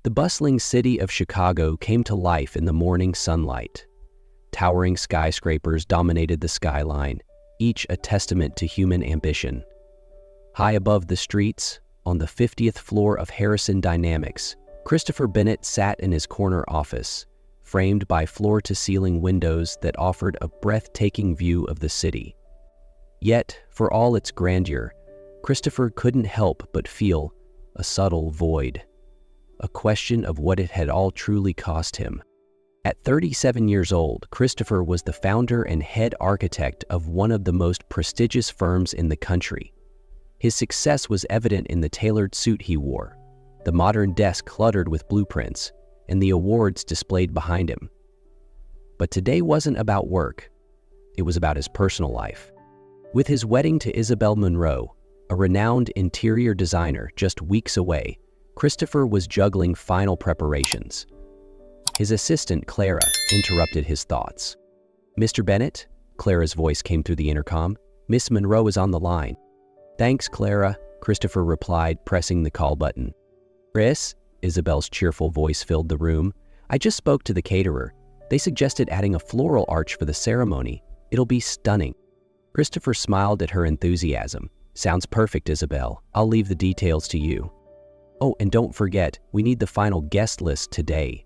The bustling city of Chicago came to life in the morning sunlight. Towering skyscrapers dominated the skyline, each a testament to human ambition. High above the streets, on the 50th floor of Harrison Dynamics, Christopher Bennett sat in his corner office, framed by floor-to-ceiling windows that offered a breathtaking view of the city. Yet, for all its grandeur, Christopher couldn't help but feel a subtle void, a question of what it had all truly cost him. At 37 years old, Christopher was the founder and head architect of one of the most prestigious firms in the country. His success was evident in the tailored suit he wore, the modern desk cluttered with blueprints, and the awards displayed behind him. But today wasn't about work. It was about his personal life. With his wedding to Isabel Monroe, a renowned interior designer, just weeks away, Christopher was juggling final preparations. His assistant, Clara, interrupted his thoughts. "Mr. Bennett?" Clara's voice came through the intercom. "Miss Monroe is on the line." "Thanks, Clara," Christopher replied, pressing the call button. "Chris?" Isabel's cheerful voice filled the room. "I just spoke to the caterer. They suggested adding a floral arch for the ceremony. It'll be stunning." Christopher smiled at her enthusiasm. "Sounds perfect, Isabel. I'll leave the details to you. Oh, and don't forget, we need the final guest list today."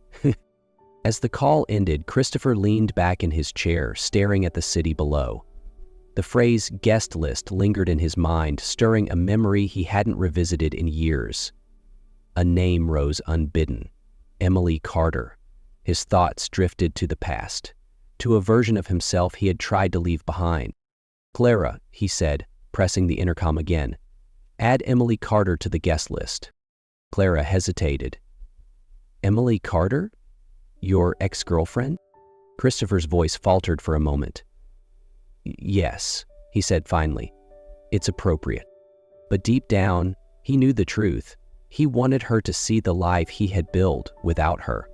As the call ended, Christopher leaned back in his chair, staring at the city below. The phrase guest list lingered in his mind, stirring a memory he hadn't revisited in years. A name rose unbidden: Emily Carter. His thoughts drifted to the past, to a version of himself he had tried to leave behind. "Clara," he said, pressing the intercom again, "add Emily Carter to the guest list." Clara hesitated. "Emily Carter? Your ex-girlfriend?" Christopher's voice faltered for a moment. "Yes," he said finally. "It's appropriate." But deep down, he knew the truth. He wanted her to see the life he had built without her.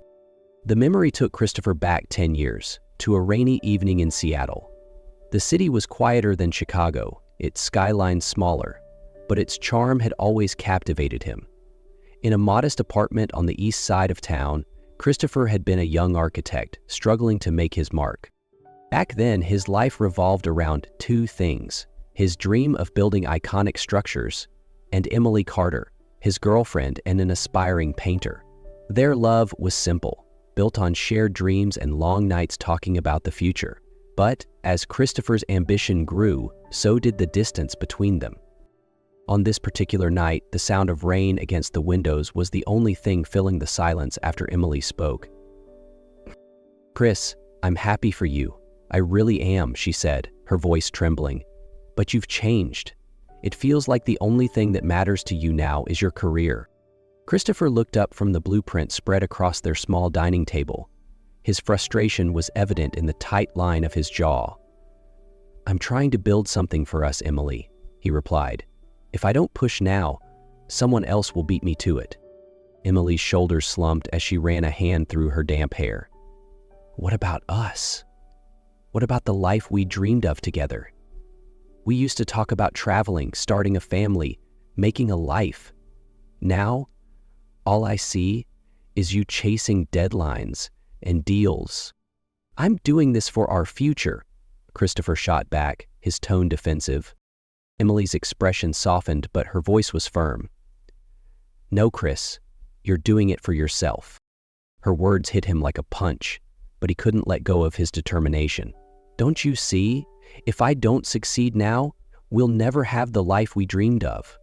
The memory took Christopher back 10 years, to a rainy evening in Seattle. The city was quieter than Chicago, its skyline smaller, but its charm had always captivated him. In a modest apartment on the east side of town, Christopher had been a young architect, struggling to make his mark. Back then, his life revolved around two things: his dream of building iconic structures, and Emily Carter, his girlfriend and an aspiring painter. Their love was simple, built on shared dreams and long nights talking about the future. But as Christopher's ambition grew, so did the distance between them. On this particular night, the sound of rain against the windows was the only thing filling the silence after Emily spoke. "Chris, I'm happy for you. I really am," she said, her voice trembling. "But you've changed. It feels like the only thing that matters to you now is your career." Christopher looked up from the blueprint spread across their small dining table. His frustration was evident in the tight line of his jaw. "I'm trying to build something for us, Emily," he replied. "If I don't push now, someone else will beat me to it." Emily's shoulders slumped as she ran a hand through her damp hair. "What about us? What about the life we dreamed of together? We used to talk about traveling, starting a family, making a life. Now, all I see is you chasing deadlines and deals." "I'm doing this for our future," Christopher shot back, his tone defensive. Emily's expression softened, but her voice was firm. "No, Chris, you're doing it for yourself." Her words hit him like a punch, but he couldn't let go of his determination. "Don't you see? If I don't succeed now, we'll never have the life we dreamed of."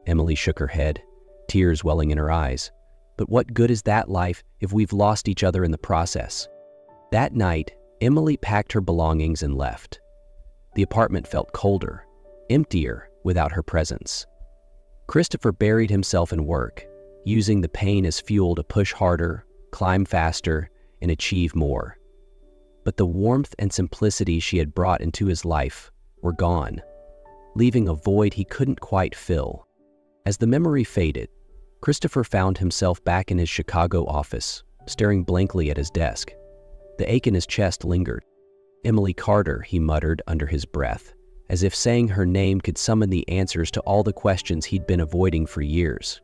Emily shook her head, tears welling in her eyes. "But what good is that life if we've lost each other in the process?" That night, Emily packed her belongings and left. The apartment felt colder, emptier without her presence. Christopher buried himself in work, using the pain as fuel to push harder, climb faster, and achieve more. But the warmth and simplicity she had brought into his life were gone, leaving a void he couldn't quite fill. As the memory faded, Christopher found himself back in his Chicago office, staring blankly at his desk. The ache in his chest lingered. "Emily Carter," he muttered under his breath, as if saying her name could summon the answers to all the questions he'd been avoiding for years.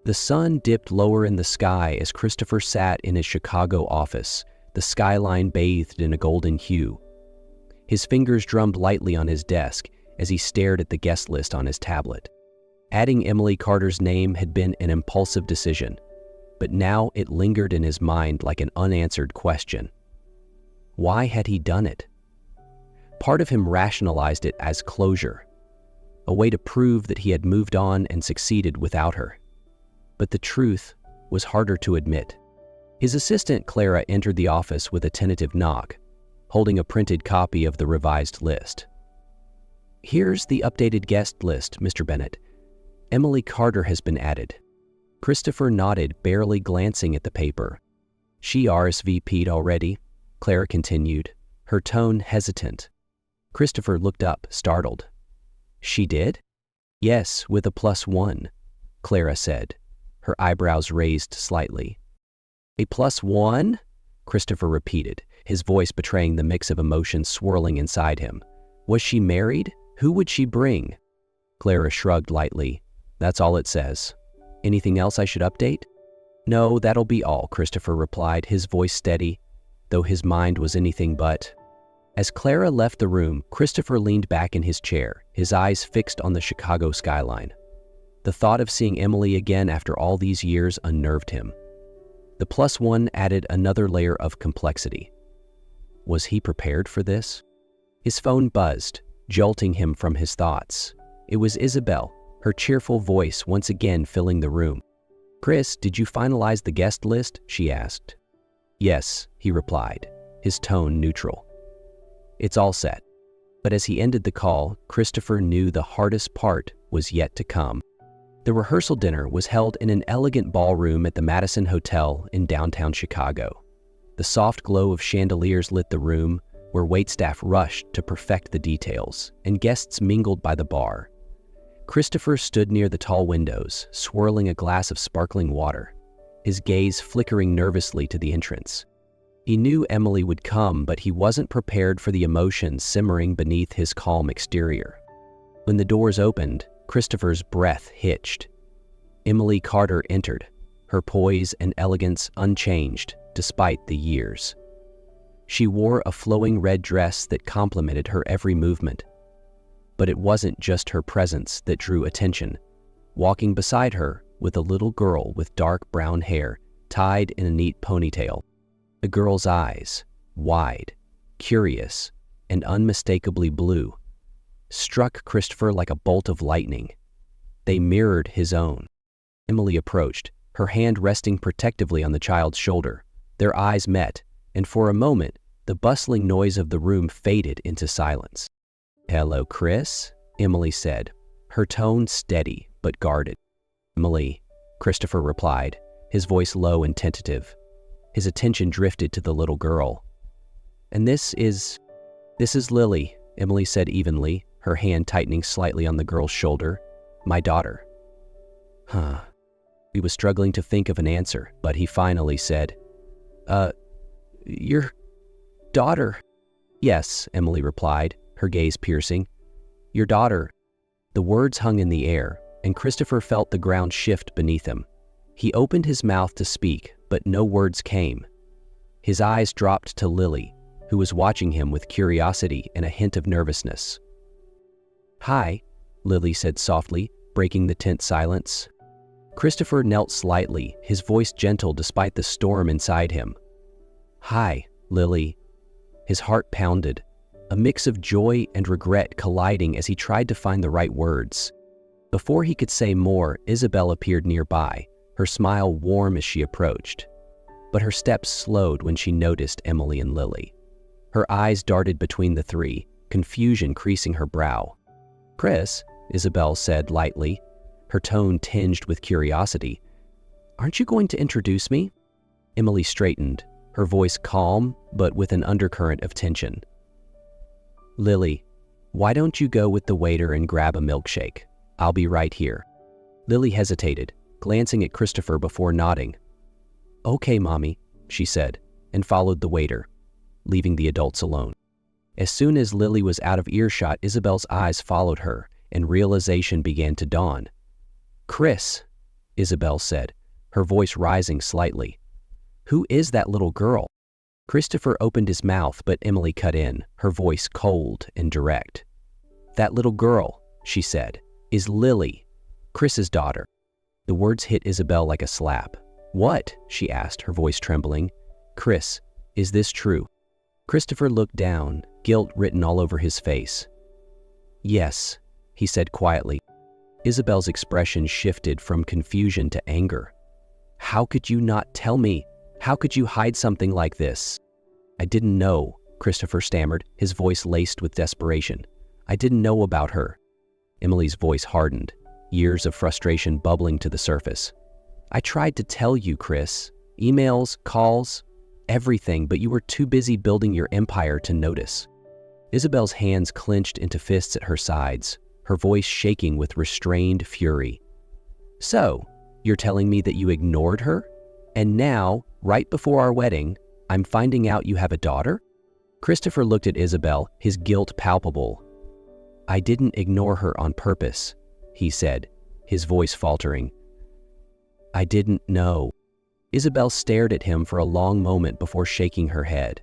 The sun dipped lower in the sky as Christopher sat in his Chicago office, the skyline bathed in a golden hue. His fingers drummed lightly on his desk as he stared at the guest list on his tablet. Adding Emily Carter's name had been an impulsive decision, but now it lingered in his mind like an unanswered question. Why had he done it? Part of him rationalized it as closure, a way to prove that he had moved on and succeeded without her. But the truth was harder to admit. His assistant Clara entered the office with a tentative knock, holding a printed copy of the revised list. "Here's the updated guest list, Mr. Bennett. Emily Carter has been added." Christopher nodded, barely glancing at the paper. "She RSVP'd already," Clara continued, her tone hesitant. Christopher looked up, startled. "She did?" "Yes, with a +1, Clara said, her eyebrows raised slightly. "A +1? Christopher repeated, his voice betraying the mix of emotions swirling inside him. "Was she married? Who would she bring?" Clara shrugged lightly. "That's all it says. Anything else I should update?" "No, that'll be all," Christopher replied, his voice steady, though his mind was anything but. As Clara left the room, Christopher leaned back in his chair, his eyes fixed on the Chicago skyline. The thought of seeing Emily again after all these years unnerved him. The +1 added another layer of complexity. Was he prepared for this? His phone buzzed, jolting him from his thoughts. It was Isabel, her cheerful voice once again filling the room. "Chris, did you finalize the guest list?" she asked. "Yes," he replied, his tone neutral. "It's all set." But as he ended the call, Christopher knew the hardest part was yet to come. The rehearsal dinner was held in an elegant ballroom at the Madison Hotel in downtown Chicago. The soft glow of chandeliers lit the room, where waitstaff rushed to perfect the details, and guests mingled by the bar. Christopher stood near the tall windows, swirling a glass of sparkling water, his gaze flickering nervously to the entrance. He knew Emily would come, but he wasn't prepared for the emotions simmering beneath his calm exterior. When the doors opened, Christopher's breath hitched. Emily Carter entered, her poise and elegance unchanged despite the years. She wore a flowing red dress that complemented her every movement. But it wasn't just her presence that drew attention. Walking beside her was a little girl with dark brown hair tied in a neat ponytail. The girl's eyes, wide, curious, and unmistakably blue, struck Christopher like a bolt of lightning. They mirrored his own. Emily approached, her hand resting protectively on the child's shoulder. Their eyes met, and for a moment, the bustling noise of the room faded into silence. "Hello, Chris," Emily said, her tone steady but guarded. "Emily," Christopher replied, his voice low and tentative. His attention drifted to the little girl. "And this is Lily," Emily said evenly, her hand tightening slightly on the girl's shoulder. "My daughter." Huh. He was struggling to think of an answer, but he finally said, Your daughter." "Yes," Emily replied, her gaze piercing. "Your daughter." The words hung in the air, and Christopher felt the ground shift beneath him. He opened his mouth to speak, but no words came. His eyes dropped to Lily, who was watching him with curiosity and a hint of nervousness. "Hi," Lily said softly, breaking the tense silence. Christopher knelt slightly, his voice gentle despite the storm inside him. "Hi, Lily." His heart pounded, a mix of joy and regret colliding as he tried to find the right words. Before he could say more, Isabel appeared nearby, her smile warm as she approached. But her steps slowed when she noticed Emily and Lily. Her eyes darted between the three, confusion creasing her brow. "Chris," Isabel said lightly, her tone tinged with curiosity, "aren't you going to introduce me?" Emily straightened, her voice calm but with an undercurrent of tension. "Lily, why don't you go with the waiter and grab a milkshake? I'll be right here." Lily hesitated, glancing at Christopher before nodding. "Okay, Mommy," she said, and followed the waiter, leaving the adults alone. As soon as Lily was out of earshot, Isabel's eyes followed her, and realization began to dawn. "Chris," Isabel said, her voice rising slightly. "Who is that little girl?" Christopher opened his mouth, but Emily cut in, her voice cold and direct. "That little girl," she said, "is Lily, Chris's daughter." The words hit Isabel like a slap. "What?" she asked, her voice trembling. "Chris, is this true?" Christopher looked down, guilt written all over his face. "Yes," he said quietly. Isabel's expression shifted from confusion to anger. "How could you not tell me? How could you hide something like this?" "I didn't know," Christopher stammered, his voice laced with desperation. "I didn't know about her." Emily's voice hardened, years of frustration bubbling to the surface. "I tried to tell you, Chris. Emails, calls, everything, but you were too busy building your empire to notice." Isabel's hands clenched into fists at her sides, her voice shaking with restrained fury. "So, you're telling me that you ignored her? And now, right before our wedding, I'm finding out you have a daughter?" Christopher looked at Isabel, his guilt palpable. "I didn't ignore her on purpose," he said, his voice faltering. "I didn't know." Isabel stared at him for a long moment before shaking her head.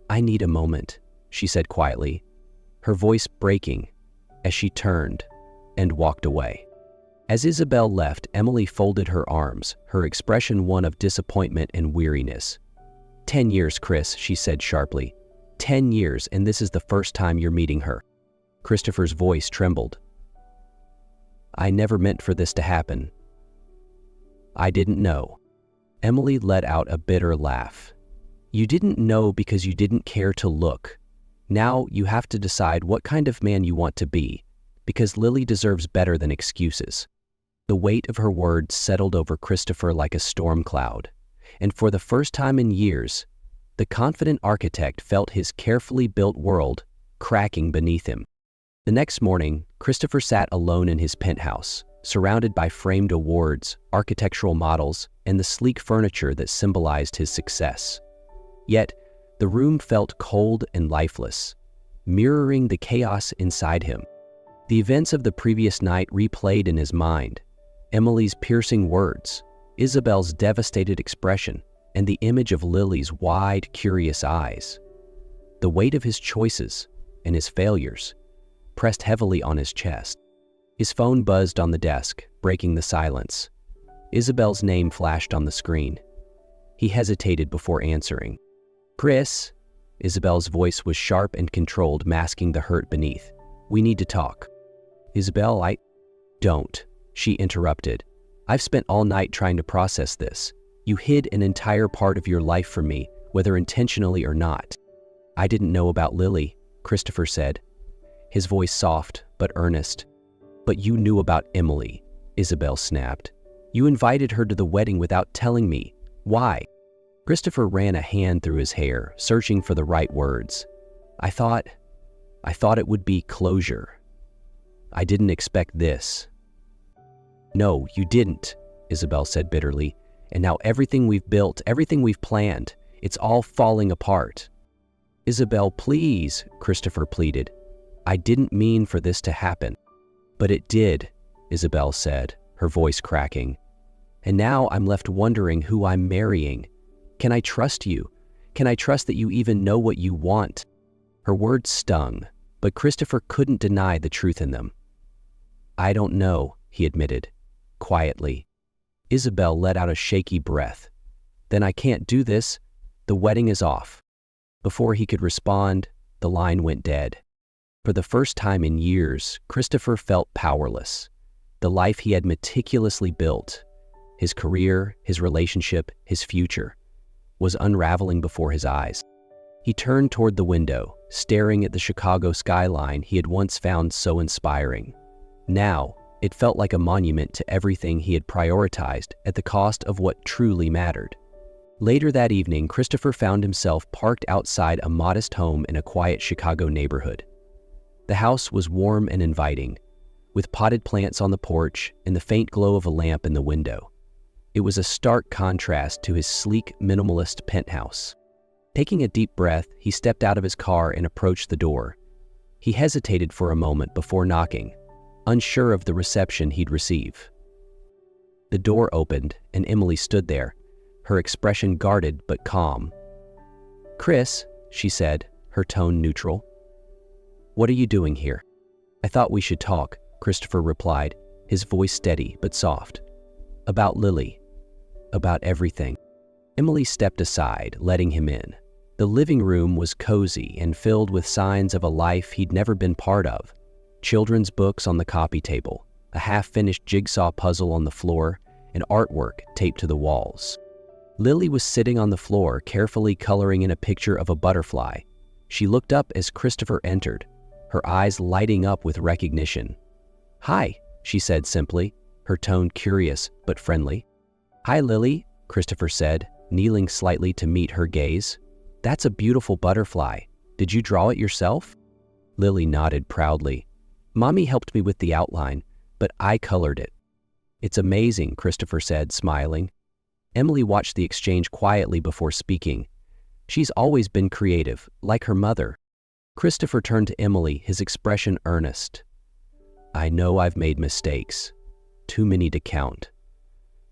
"I need a moment," she said quietly, her voice breaking as she turned and walked away. As Isabel left, Emily folded her arms, her expression one of disappointment and weariness. 10 years, Chris," she said sharply. 10 years, and this is the first time you're meeting her." Christopher's voice trembled. "I never meant for this to happen. I didn't know." Emily let out a bitter laugh. "You didn't know because you didn't care to look. Now you have to decide what kind of man you want to be, because Lily deserves better than excuses." The weight of her words settled over Christopher like a storm cloud, and for the first time in years, the confident architect felt his carefully built world cracking beneath him. The next morning, Christopher sat alone in his penthouse, surrounded by framed awards, architectural models, and the sleek furniture that symbolized his success. Yet, the room felt cold and lifeless, mirroring the chaos inside him. The events of the previous night replayed in his mind: Emily's piercing words, Isabel's devastated expression, and the image of Lily's wide, curious eyes. The weight of his choices and his failures pressed heavily on his chest. His phone buzzed on the desk, breaking the silence. Isabel's name flashed on the screen. He hesitated before answering. "Chris," Isabel's voice was sharp and controlled, masking the hurt beneath. "We need to talk." "Isabel, Don't," she interrupted. "I've spent all night trying to process this. You hid an entire part of your life from me, whether intentionally or not." "I didn't know about Lily," Christopher said, his voice soft but earnest. "But you knew about Emily," Isabel snapped. "You invited her to the wedding without telling me. Why?" Christopher ran a hand through his hair, searching for the right words. I thought it would be closure. I didn't expect this." "No, you didn't," Isabel said bitterly. "And now everything we've built, everything we've planned, it's all falling apart." "Isabel, please," Christopher pleaded. "I didn't mean for this to happen." "But it did," Isabel said, her voice cracking. "And now I'm left wondering who I'm marrying. Can I trust you? Can I trust that you even know what you want?" Her words stung, but Christopher couldn't deny the truth in them. "I don't know," he admitted, quietly. Isabel let out a shaky breath. "Then I can't do this. The wedding is off." Before he could respond, the line went dead. For the first time in years, Christopher felt powerless. The life he had meticulously built, his career, his relationship, his future, was unraveling before his eyes. He turned toward the window, staring at the Chicago skyline he had once found so inspiring. Now, it felt like a monument to everything he had prioritized at the cost of what truly mattered. Later that evening, Christopher found himself parked outside a modest home in a quiet Chicago neighborhood. The house was warm and inviting, with potted plants on the porch and the faint glow of a lamp in the window. It was a stark contrast to his sleek, minimalist penthouse. Taking a deep breath, he stepped out of his car and approached the door. He hesitated for a moment before knocking, unsure of the reception he'd receive. The door opened, and Emily stood there, her expression guarded but calm. "Chris," she said, her tone neutral. "What are you doing here?" "I thought we should talk," Christopher replied, his voice steady but soft. "About Lily. About everything." Emily stepped aside, letting him in. The living room was cozy and filled with signs of a life he'd never been part of. Children's books on the coffee table, a half-finished jigsaw puzzle on the floor, and artwork taped to the walls. Lily was sitting on the floor, carefully coloring in a picture of a butterfly. She looked up as Christopher entered, her eyes lighting up with recognition. "Hi," she said simply, her tone curious but friendly. "Hi, Lily," Christopher said, kneeling slightly to meet her gaze. "That's a beautiful butterfly. Did you draw it yourself?" Lily nodded proudly. "Mommy helped me with the outline, but I colored it." "It's amazing," Christopher said, smiling. Emily watched the exchange quietly before speaking. She's always been creative, like her mother. Christopher turned to Emily, his expression earnest. "I know I've made mistakes, too many to count,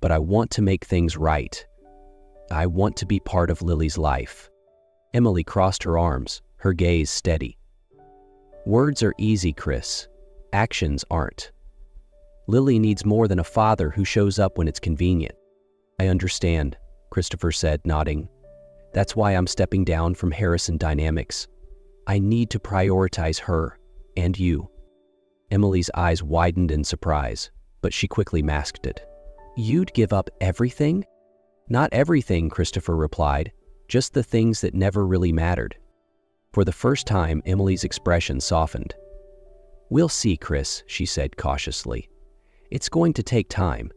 but I want to make things right. I want to be part of Lily's life." Emily crossed her arms, her gaze steady. "Words are easy, Chris. Actions aren't. Lily needs more than a father who shows up when it's convenient." "I understand," Christopher said, nodding. "That's why I'm stepping down from Harrison Dynamics. I need to prioritize her and you." Emily's eyes widened in surprise, but she quickly masked it. "You'd give up everything?" "Not everything," Christopher replied, "just the things that never really mattered." For the first time, Emily's expression softened. "We'll see, Chris," she said cautiously. "It's going to take time.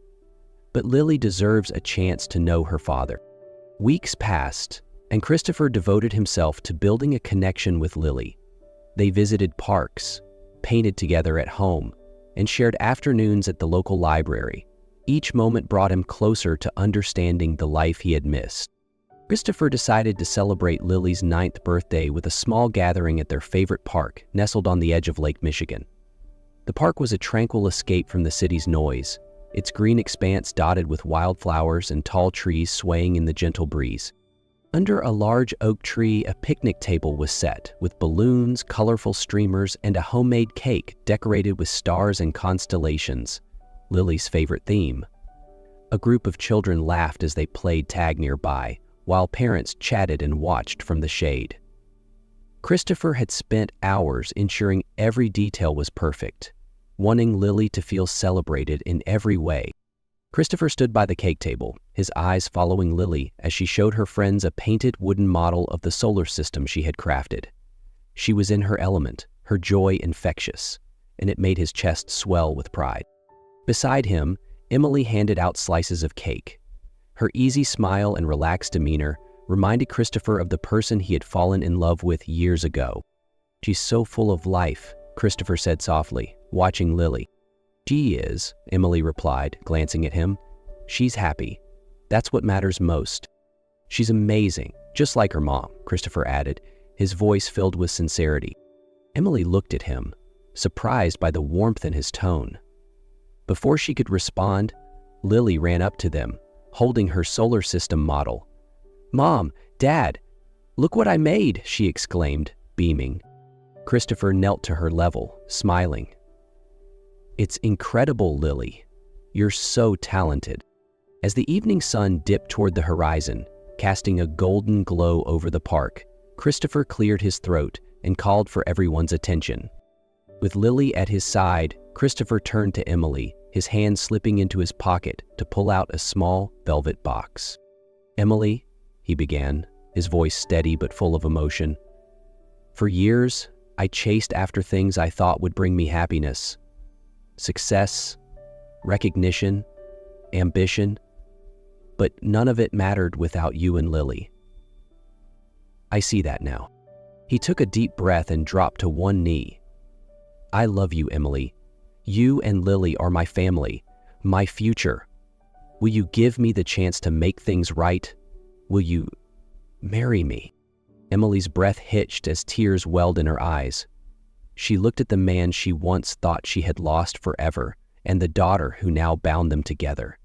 But Lily deserves a chance to know her father." Weeks passed, and Christopher devoted himself to building a connection with Lily. They visited parks, painted together at home, and shared afternoons at the local library. Each moment brought him closer to understanding the life he had missed. Christopher decided to celebrate Lily's 9th birthday with a small gathering at their favorite park, nestled on the edge of Lake Michigan. The park was a tranquil escape from the city's noise, its green expanse dotted with wildflowers and tall trees swaying in the gentle breeze. Under a large oak tree, a picnic table was set, with balloons, colorful streamers, and a homemade cake decorated with stars and constellations, Lily's favorite theme. A group of children laughed as they played tag nearby, while parents chatted and watched from the shade. Christopher had spent hours ensuring every detail was perfect, wanting Lily to feel celebrated in every way. Christopher stood by the cake table, his eyes following Lily as she showed her friends a painted wooden model of the solar system she had crafted. She was in her element, her joy infectious, and it made his chest swell with pride. Beside him, Emily handed out slices of cake. Her easy smile and relaxed demeanor reminded Christopher of the person he had fallen in love with years ago. "She's so full of life," Christopher said softly, watching Lily. "She is," Emily replied, glancing at him. "She's happy. That's what matters most." "She's amazing, just like her mom," Christopher added, his voice filled with sincerity. Emily looked at him, surprised by the warmth in his tone. Before she could respond, Lily ran up to them, holding her solar system model. "Mom, Dad, look what I made," she exclaimed, beaming. Christopher knelt to her level, smiling. "It's incredible, Lily. You're so talented." As the evening sun dipped toward the horizon, casting a golden glow over the park, Christopher cleared his throat and called for everyone's attention. With Lily at his side, Christopher turned to Emily, his hand slipping into his pocket to pull out a small velvet box. "Emily," he began, his voice steady but full of emotion. "For years, I chased after things I thought would bring me happiness. Success, recognition, ambition, but none of it mattered without you and Lily. I see that now." He took a deep breath and dropped to one knee. "I love you, Emily. You and Lily are my family, my future. Will you give me the chance to make things right? Will you marry me?" Emily's breath hitched as tears welled in her eyes. She looked at the man she once thought she had lost forever and the daughter who now bound them together.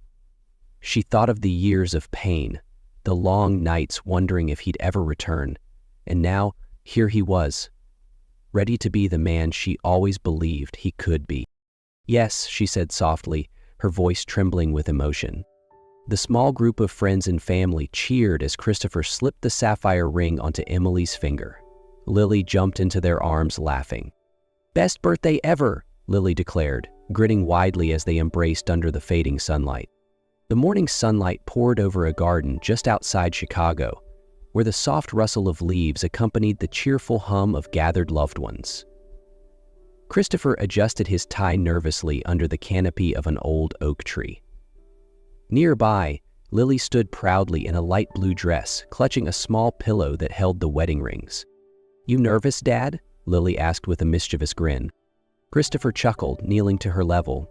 She thought of the years of pain, the long nights wondering if he'd ever return, and now here he was, ready to be the man she always believed he could be. "Yes," she said softly, her voice trembling with emotion. The small group of friends and family cheered as Christopher slipped the sapphire ring onto Emily's finger. Lily jumped into their arms laughing. "Best birthday ever," Lily declared, grinning widely as they embraced under the fading sunlight. The morning sunlight poured over a garden just outside Chicago, where the soft rustle of leaves accompanied the cheerful hum of gathered loved ones. Christopher adjusted his tie nervously under the canopy of an old oak tree. Nearby, Lily stood proudly in a light blue dress, clutching a small pillow that held the wedding rings. "You nervous, Dad?" Lily asked with a mischievous grin. Christopher chuckled, kneeling to her level.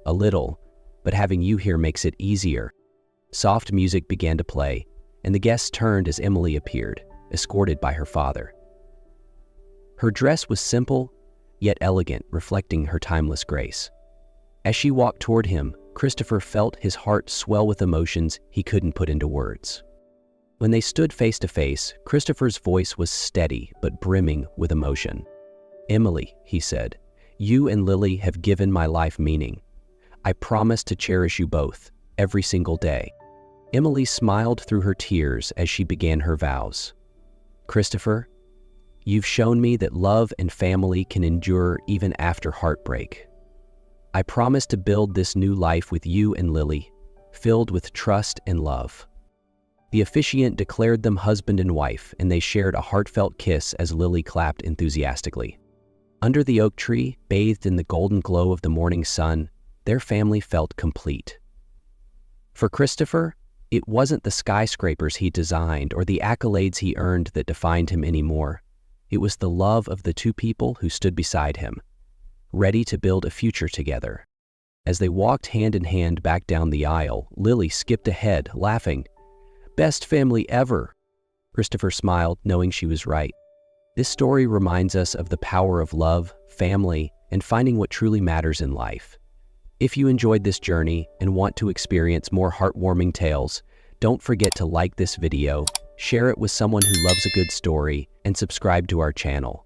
"A little, but having you here makes it easier." Soft music began to play, and the guests turned as Emily appeared, escorted by her father. Her dress was simple, yet elegant, reflecting her timeless grace. As she walked toward him, Christopher felt his heart swell with emotions he couldn't put into words. When they stood face to face, Christopher's voice was steady but brimming with emotion. "Emily," he said, "you and Lily have given my life meaning. I promise to cherish you both, every single day." Emily smiled through her tears as she began her vows. "Christopher, you've shown me that love and family can endure even after heartbreak. I promise to build this new life with you and Lily, filled with trust and love." The officiant declared them husband and wife, and they shared a heartfelt kiss as Lily clapped enthusiastically. Under the oak tree, bathed in the golden glow of the morning sun, their family felt complete. For Christopher, it wasn't the skyscrapers he designed or the accolades he earned that defined him anymore. It was the love of the two people who stood beside him, ready to build a future together. As they walked hand in hand back down the aisle, Lily skipped ahead, laughing. "Best family ever." Christopher smiled, knowing she was right. This story reminds us of the power of love, family, and finding what truly matters in life. If you enjoyed this journey and want to experience more heartwarming tales, don't forget to like this video, share it with someone who loves a good story, and subscribe to our channel.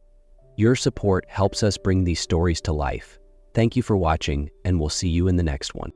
Your support helps us bring these stories to life. Thank you for watching, and we'll see you in the next one.